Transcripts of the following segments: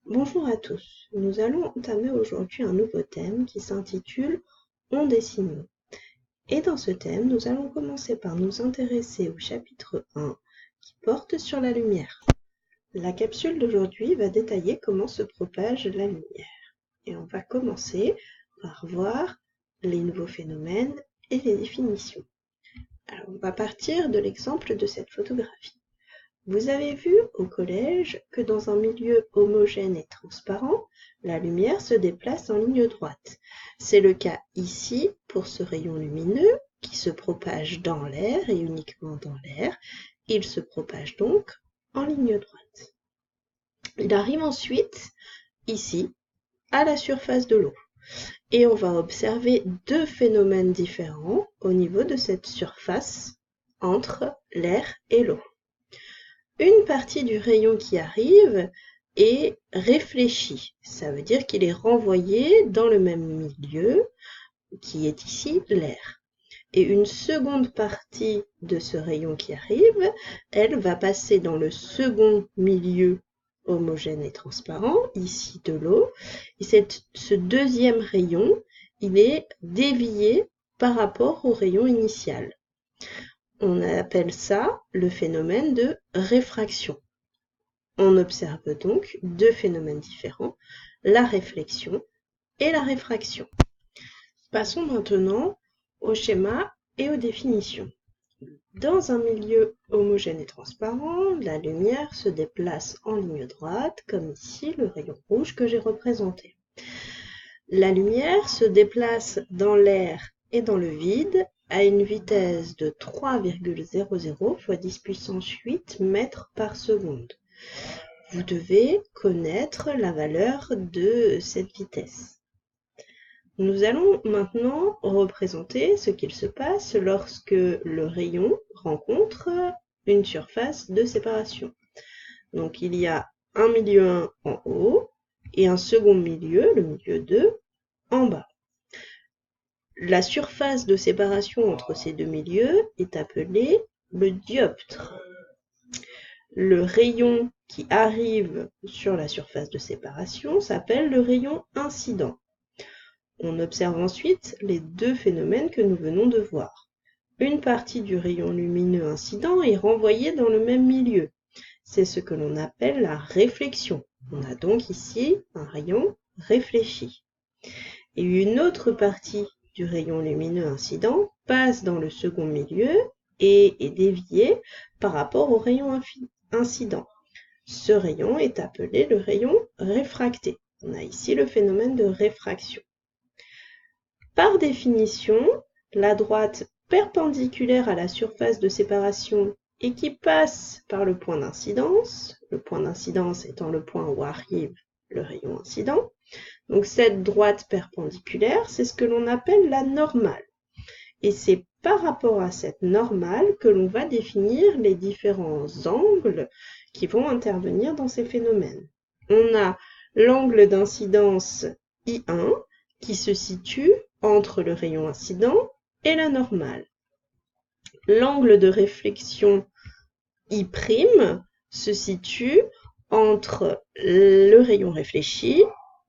Bonjour à tous, nous allons entamer aujourd'hui un nouveau thème qui s'intitule Ondes et signaux. Et dans ce thème, nous allons commencer par nous intéresser au chapitre 1 qui porte sur la lumière. La capsule d'aujourd'hui va détailler comment se propage la lumière. Et on va commencer par voir les nouveaux phénomènes et les définitions. Alors on va partir de l'exemple de cette photographie. Vous avez vu au collège que dans un milieu homogène et transparent, la lumière se déplace en ligne droite. C'est le cas ici pour ce rayon lumineux qui se propage dans l'air et uniquement dans l'air. Il se propage donc en ligne droite. Il arrive ensuite ici à la surface de l'eau et on va observer deux phénomènes différents au niveau de cette surface entre l'air et l'eau. Une partie du rayon qui arrive est réfléchi. Ça veut dire qu'il est renvoyé dans le même milieu qui est ici l'air. Et une seconde partie de ce rayon qui arrive, elle va passer dans le second milieu homogène et transparent, ici de l'eau. Et ce deuxième rayon, il est dévié par rapport au rayon initial. On appelle ça le phénomène de réfraction. On observe donc deux phénomènes différents, la réflexion et la réfraction. Passons maintenant au schéma et aux définitions. Dans un milieu homogène et transparent, la lumière se déplace en ligne droite, comme ici le rayon rouge que j'ai représenté. La lumière se déplace dans l'air et dans le vide à une vitesse de 3,00 fois 10 puissance 8 mètres par seconde. Vous devez connaître la valeur de cette vitesse. Nous allons maintenant représenter ce qu'il se passe lorsque le rayon rencontre une surface de séparation. Donc il y a un milieu 1 en haut et un second milieu, le milieu 2, en bas. La surface de séparation entre ces deux milieux est appelée le dioptre. Le rayon qui arrive sur la surface de séparation s'appelle le rayon incident. On observe ensuite les deux phénomènes que nous venons de voir. Une partie du rayon lumineux incident est renvoyée dans le même milieu. C'est ce que l'on appelle la réflexion. On a donc ici un rayon réfléchi. Et une autre partie du rayon lumineux incident passe dans le second milieu et est déviée par rapport au rayon incident. Ce rayon est appelé le rayon réfracté. On a ici le phénomène de réfraction. Par définition, la droite perpendiculaire à la surface de séparation et qui passe par le point d'incidence étant le point où arrive le rayon incident, donc cette droite perpendiculaire, c'est ce que l'on appelle la normale. Et c'est par rapport à cette normale que l'on va définir les différents angles qui vont intervenir dans ces phénomènes. On a l'angle d'incidence I1 qui se situe entre le rayon incident et la normale. L'angle de réflexion I' se situe entre le rayon réfléchi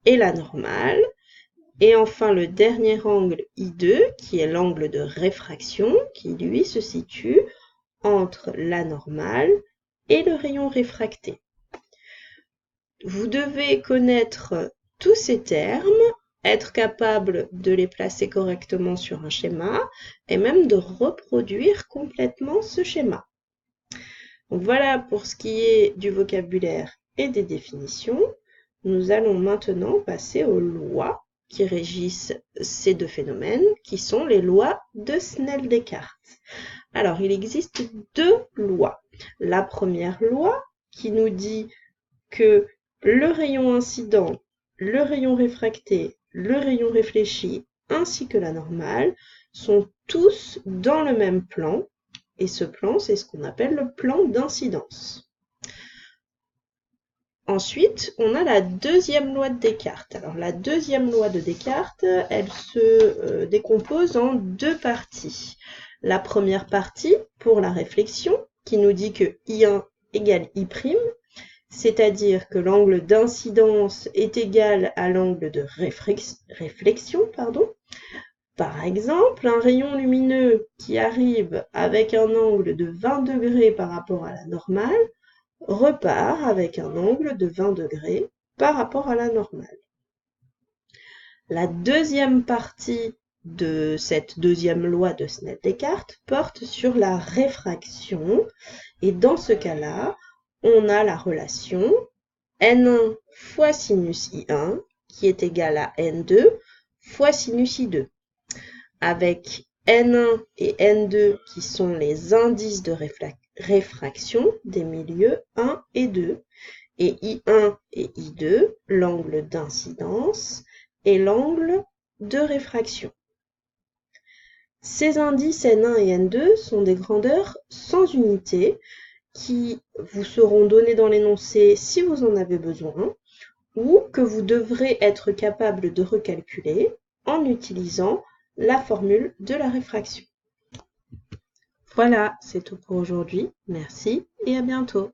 et la normale. Et enfin, le dernier angle I2, qui est l'angle de réfraction, qui lui se situe entre la normale et le rayon réfracté. Vous devez connaître tous ces termes, être capable de les placer correctement sur un schéma et même de reproduire complètement ce schéma. Donc voilà pour ce qui est du vocabulaire et des définitions. Nous allons maintenant passer aux lois qui régissent ces deux phénomènes, qui sont les lois de Snell-Descartes. Alors, il existe deux lois. La première loi qui nous dit que le rayon incident, le rayon réfracté, le rayon réfléchi ainsi que la normale sont tous dans le même plan, et ce plan, c'est ce qu'on appelle le plan d'incidence. Ensuite, on a la deuxième loi de Descartes. Alors, la deuxième loi de Descartes, elle se décompose en deux parties. La première partie, pour la réflexion, qui nous dit que I1 égale I', c'est-à-dire que l'angle d'incidence est égal à l'angle de réflexion, pardon. Par exemple, un rayon lumineux qui arrive avec un angle de 20 degrés par rapport à la normale repart avec un angle de 20 degrés par rapport à la normale. La deuxième partie de cette deuxième loi de Snell-Descartes porte sur la réfraction, et dans ce cas-là, on a la relation n1 fois sinus I1 qui est égal à n2 fois sinus I2, avec n1 et n2 qui sont les indices de réfraction des milieux 1 et 2, et I1 et I2, l'angle d'incidence et l'angle de réfraction. Ces indices N1 et N2 sont des grandeurs sans unité qui vous seront données dans l'énoncé si vous en avez besoin, ou que vous devrez être capable de recalculer en utilisant la formule de la réfraction. Voilà, c'est tout pour aujourd'hui. Merci et à bientôt.